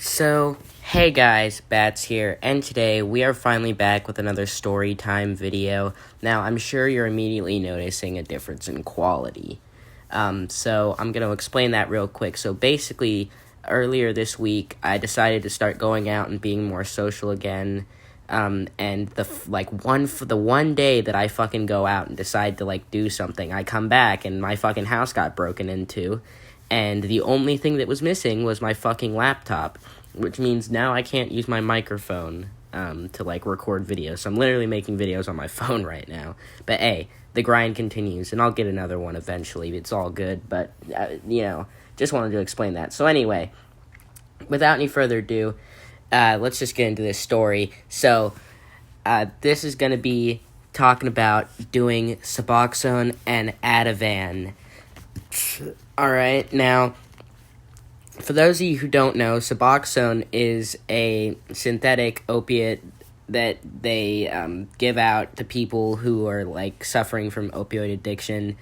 So, hey guys, Bats here, and today we are finally back with another Storytime video. Now, I'm sure you're immediately noticing a difference in quality. So I'm going to explain that real quick. So basically, earlier this week, I decided to start going out and being more social again. And the one day that I fucking go out and decide to do something, I come back and my fucking house got broken into. And the only thing that was missing was my fucking laptop, which means now I can't use my microphone to record videos. So I'm literally making videos on my phone right now. But hey, the grind continues, and I'll get another one eventually. It's all good, but just wanted to explain that. So anyway, without any further ado, let's just get into this story. So this is going to be talking about doing Suboxone and Ativan. Alright, now, for those of you who don't know, Suboxone is a synthetic opiate that they give out to people who are, suffering from opioid addiction,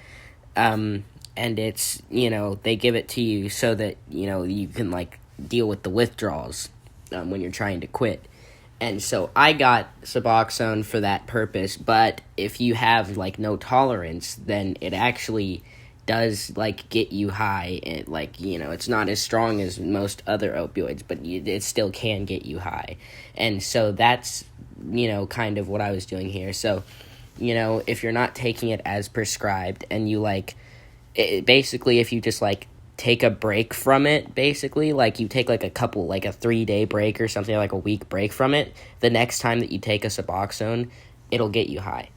and it's, they give it to you so that, you can, deal with the withdrawals when you're trying to quit. And so I got Suboxone for that purpose, but if you have, no tolerance, then it actually does get you high. It's not as strong as most other opioids, but it still can get you high. And so that's kind of what I was doing here. So if you're not taking it as prescribed, and you basically if you just take a break from it, basically you take a 3-day break or something, a week break from it, the next time that you take a Suboxone, it'll get you high.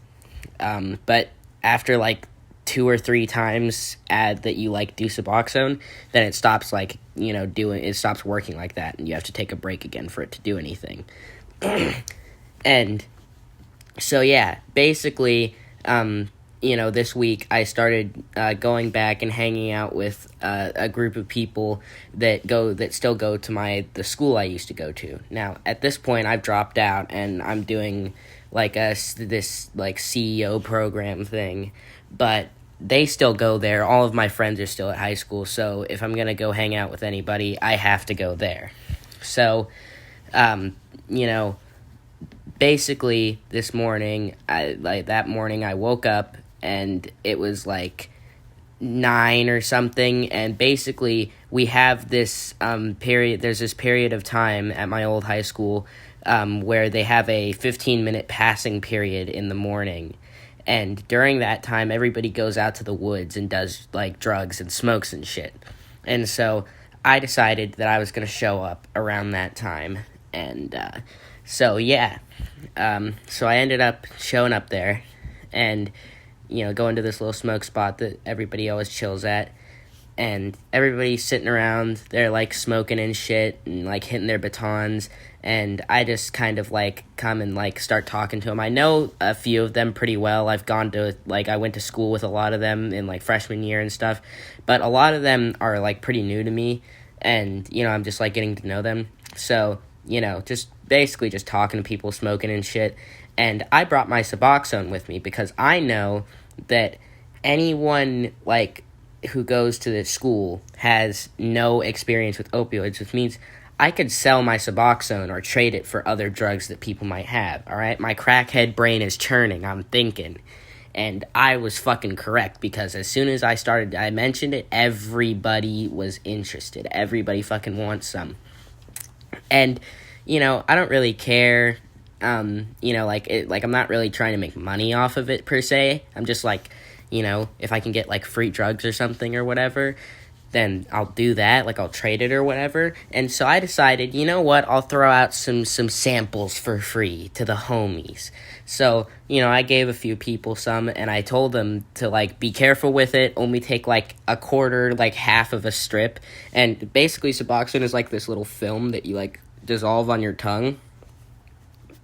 But after 2 or 3 times that you do Suboxone, then it stops it stops working like that, and you have to take a break again for it to do anything. And so yeah, basically this week I started going back and hanging out with a group of people that still go to the school I used to go to. Now at this point I've dropped out and I'm doing this CEO program thing, but they still go there. All of my friends are still at high school, so if I'm gonna go hang out with anybody, I have to go there. So, basically this morning, I woke up and it was 9 or something, and basically we have this period. There's this period of time at my old high school where they have a 15-minute passing period in the morning. And during that time, everybody goes out to the woods and does, drugs and smokes and shit. And so I decided that I was going to show up around that time. And so I ended up showing up there and, going to this little smoke spot that everybody always chills at. And everybody's sitting around, they're, smoking and shit and, hitting their batons. And I just kind of, come and, start talking to them. I know a few of them pretty well. I've gone to, I went to school with a lot of them in, freshman year and stuff. But a lot of them are, pretty new to me. And, I'm just, getting to know them. So, just basically just talking to people, smoking and shit. And I brought my Suboxone with me because I know that anyone, who goes to this school has no experience with opioids, which means I could sell my Suboxone or trade it for other drugs that people might have, alright? My crackhead brain is churning, I'm thinking. And I was fucking correct, because as soon as I mentioned it, everybody was interested. Everybody fucking wants some. And, I don't really care, I'm not really trying to make money off of it, per se. I'm just if I can get, free drugs or something or whatever, then I'll do that, I'll trade it or whatever. And so I decided, I'll throw out some samples for free to the homies. So, I gave a few people some, and I told them to, be careful with it, only take, a quarter, half of a strip. And basically, Suboxone is, this little film that you, dissolve on your tongue.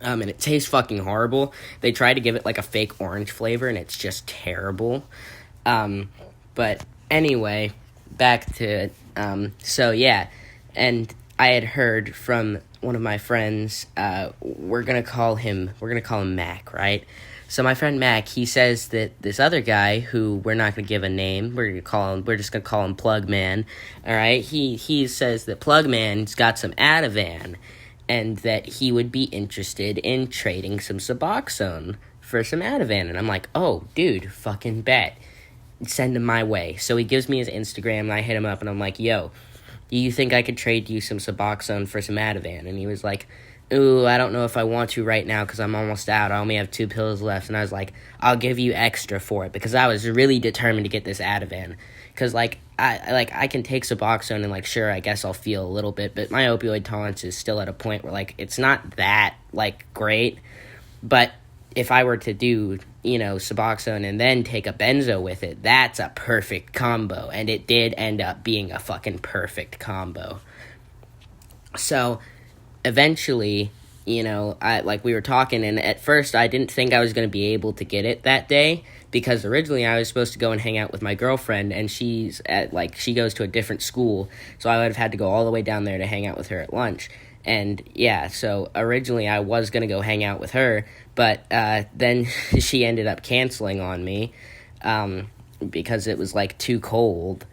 And it tastes fucking horrible. They try to give it, a fake orange flavor, and it's just terrible. But anyway, back to it. So, yeah. And I had heard from one of my friends, we're gonna call him Mac, right? So my friend Mac, he says that this other guy, who we're not gonna give a name, we're just gonna call him Plug Man. All right, he says that Plug Man's got some Ativan, and that he would be interested in trading some Suboxone for some Ativan. And I'm like, oh, dude, fucking bet. Send him my way. So he gives me his Instagram, and I hit him up, and I'm like, yo, do you think I could trade you some Suboxone for some Ativan? And he was like, ooh, I don't know if I want to right now because I'm almost out. I only have 2 pills left. And I was like, I'll give you extra for it, because I was really determined to get this Ativan. Because, I can take Suboxone and, sure, I guess I'll feel a little bit, but my opioid tolerance is still at a point where, it's not that, great. But if I were to do, Suboxone and then take a benzo with it, that's a perfect combo. And it did end up being a fucking perfect combo. So eventually, we were talking, and at first I didn't think I was going to be able to get it that day, because originally I was supposed to go and hang out with my girlfriend, and she goes to a different school, so I would have had to go all the way down there to hang out with her at lunch. And yeah, so originally I was going to go hang out with her, but then she ended up canceling on me because it was too cold.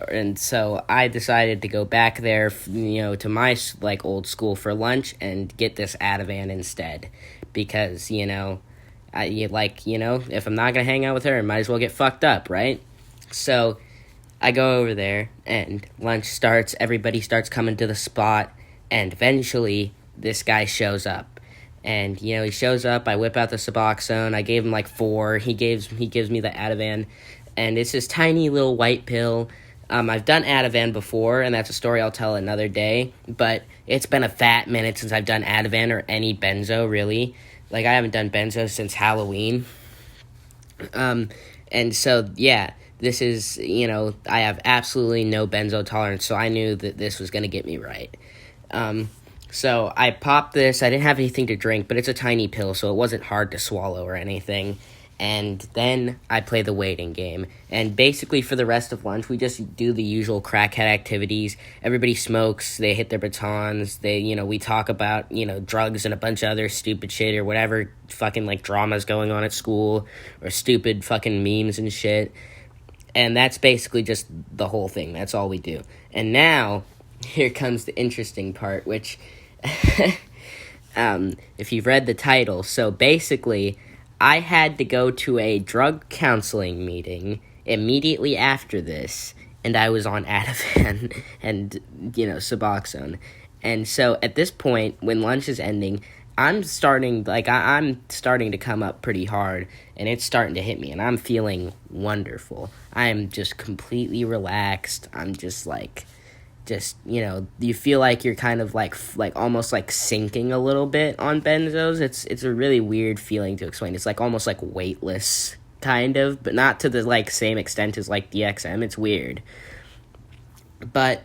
And so I decided to go back there, to my old school for lunch and get this Ativan instead, because if I'm not gonna hang out with her, I might as well get fucked up, right? So I go over there, and lunch starts. Everybody starts coming to the spot, and eventually this guy shows up. And he shows up. I whip out the Suboxone. I gave him 4. He gives me the Ativan, and it's this tiny little white pill. I've done Ativan before, and that's a story I'll tell another day, but it's been a fat minute since I've done Ativan or any benzo, really. I haven't done benzo since Halloween. And so, yeah, this is, I have absolutely no benzo tolerance, so I knew that this was going to get me right. So I popped this. I didn't have anything to drink, but it's a tiny pill, so it wasn't hard to swallow or anything. And then I play the waiting game. And basically for the rest of lunch, we just do the usual crackhead activities. Everybody smokes, they hit their batons, we talk about, drugs and a bunch of other stupid shit or whatever fucking dramas going on at school or stupid fucking memes and shit. And that's basically just the whole thing. That's all we do. And now, here comes the interesting part, which, if you've read the title, so basically, I had to go to a drug counseling meeting immediately after this, and I was on Ativan and, Suboxone. And so at this point, when lunch is ending, I'm starting to come up pretty hard, and it's starting to hit me, and I'm feeling wonderful. I'm just completely relaxed. I'm just you feel like you're kind of almost sinking a little bit on benzos. It's a really weird feeling to explain. It's almost weightless, kind of, but not to the same extent as DXM. It's weird. But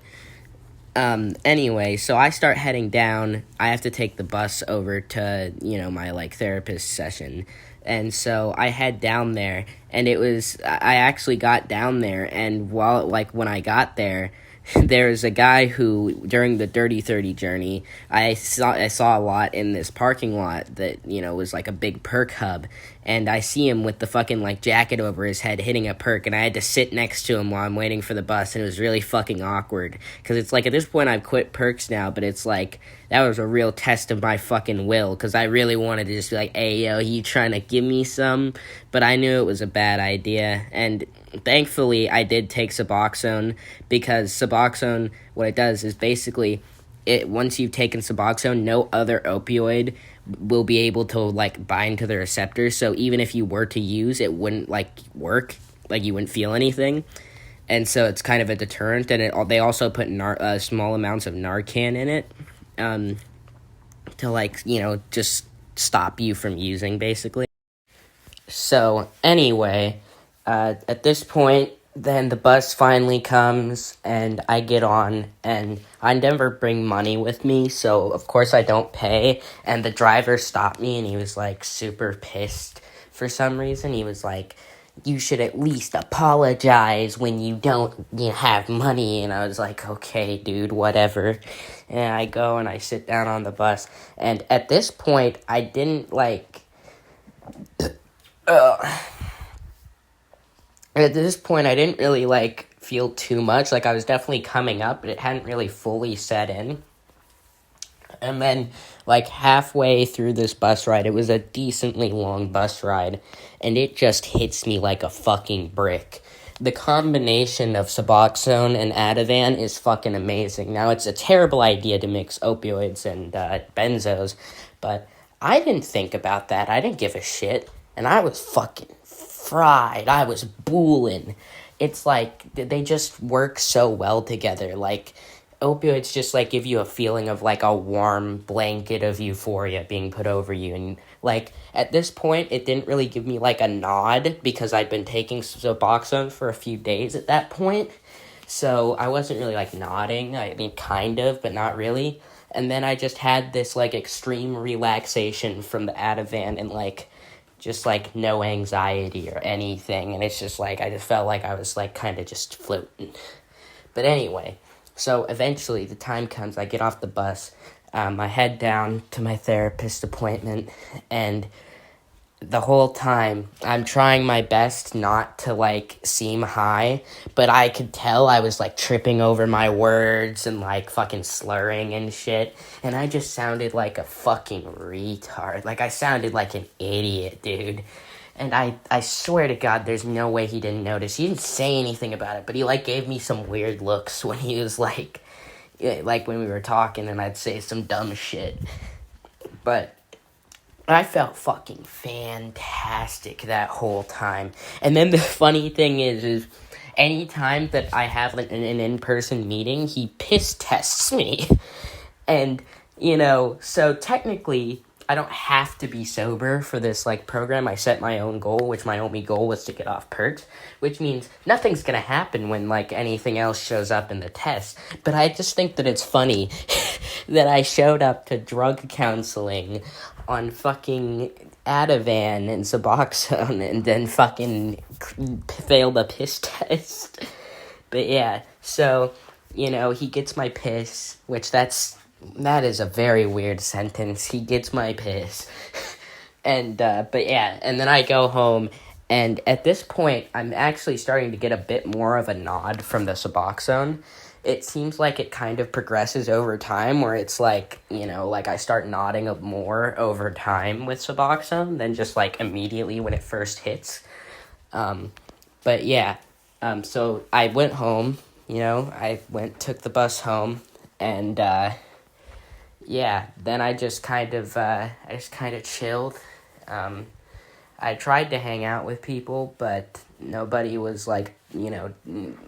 anyway, so I start heading down. I have to take the bus over to my therapist session. And so I head down there, and I actually got down there, and while when I got there, there's a guy who, during the Dirty 30 journey, I saw a lot in this parking lot that, was a big perk hub, and I see him with the fucking, jacket over his head hitting a perk, and I had to sit next to him while I'm waiting for the bus, and it was really fucking awkward, because it's at this point I've quit perks now, but it's that was a real test of my fucking will, because I really wanted to just be hey, yo, you trying to give me some? But I knew it was a bad idea, and thankfully I did take Suboxone, because Suboxone, what it does is basically, once you've taken Suboxone, no other opioid will be able to bind to the receptors, so even if you were to use, it wouldn't work, you wouldn't feel anything. And so it's kind of a deterrent, and they also put small amounts of Narcan in it, to just stop you from using, basically. So anyway, at this point, then the bus finally comes, and I get on, and I never bring money with me, so of course I don't pay, and the driver stopped me, and he was super pissed for some reason. He was you should at least apologize when you don't have money. And I was okay, dude, whatever. And I go and I sit down on the bus. And at this point, I didn't At this point, I didn't really, like, feel too much. Like, I was definitely coming up, but it hadn't really fully set in. And then, like, halfway through this bus ride, it was a decently long bus ride, and it just hits me like a fucking brick. The combination of Suboxone and Ativan is fucking amazing. Now, it's a terrible idea to mix opioids and benzos, but I didn't think about that. I didn't give a shit, and I was fucking fried. I was booling. It's like, they just work so well together. Like, opioids just, like, give you a feeling of, like, a warm blanket of euphoria being put over you. And, like, at this point, it didn't really give me, like, a nod because I'd been taking Suboxone for a few days at that point. So I wasn't really, like, nodding. I mean, kind of, but not really. And then I just had this, like, extreme relaxation from the Ativan and, like, just, like, no anxiety or anything. And it's just, like, I just felt like I was, like, kind of just floating. But anyway, so eventually the time comes, I get off the bus, I head down to my therapist appointment, and the whole time I'm trying my best not to, like, seem high, but I could tell I was, like, tripping over my words and, like, fucking slurring and shit, and I just sounded like a fucking retard. Like, I sounded like an idiot, dude. And I swear to God, there's no way he didn't notice. He didn't say anything about it, but he, like, gave me some weird looks when he was, like when we were talking, and I'd say some dumb shit. But I felt fucking fantastic that whole time. And then the funny thing is anytime that I have, like, an in-person meeting, he piss tests me. And, you know, so technically I don't have to be sober for this, like, program. I set my own goal, which my only goal was to get off perks, which means nothing's gonna happen when, like, anything else shows up in the test. But I just think that it's funny that I showed up to drug counseling on fucking Ativan and Suboxone and then fucking failed a piss test. But yeah, so, you know, he gets my piss, which that is a very weird sentence. He gets my piss. And, but yeah, and then I go home, and at this point, I'm actually starting to get a bit more of a nod from the Suboxone. It seems like it kind of progresses over time, where it's like, you know, like, I start nodding up more over time with Suboxone than just, like, immediately when it first hits. But yeah, so I went home, you know, took the bus home, and, yeah, then I just kind of chilled. I tried to hang out with people, but nobody was, like, you know,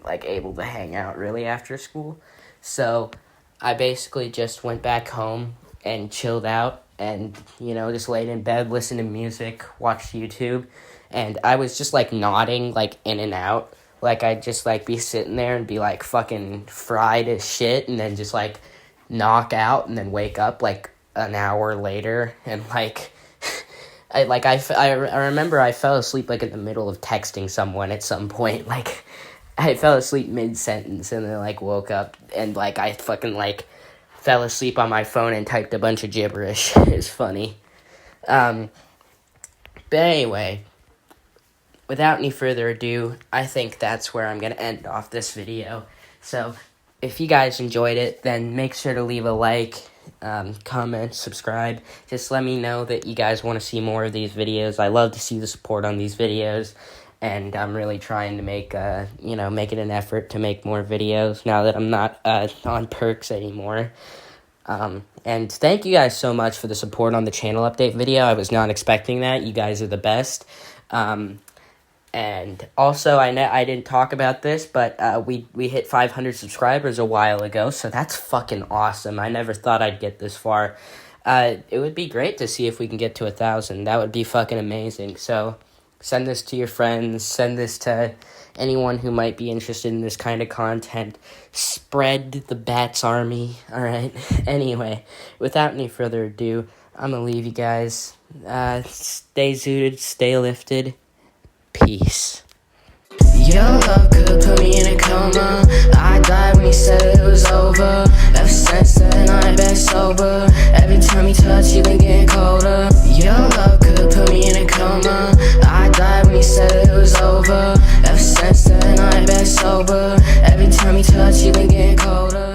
like, able to hang out really after school. So I basically just went back home and chilled out and, you know, just laid in bed, listened to music, watched YouTube, and I was just, like, nodding, like, in and out. Like, I'd just, like, be sitting there and be, like, fucking fried as shit, and then just, like, knock out and then wake up, like, an hour later, and, like, I remember I fell asleep, like, in the middle of texting someone at some point. Like, I fell asleep mid-sentence and then, like, woke up and, like, I fucking, like, fell asleep on my phone and typed a bunch of gibberish. It's funny. But anyway, without any further ado, I think that's where I'm gonna end off this video. So, if you guys enjoyed it, then make sure to leave a like, comment, subscribe. Just let me know that you guys want to see more of these videos. I love to see the support on these videos, and I'm really trying to make it an effort to make more videos now that I'm not on perks anymore. And thank you guys so much for the support on the channel update video. I was not expecting that. You guys are the best. And also, I didn't talk about this, but we hit 500 subscribers a while ago, so that's fucking awesome. I never thought I'd get this far. It would be great to see if we can get to 1,000. That would be fucking amazing. So send this to your friends. Send this to anyone who might be interested in this kind of content. Spread the Bats Army, all right? Anyway, without any further ado, I'm going to leave you guys. Stay zooted, stay lifted. Peace. Your love could put me in a coma. I died when you said it was over. Ever since then I've been sober. Every time you touch, you've been getting colder. Your love could put me in a coma. I sober.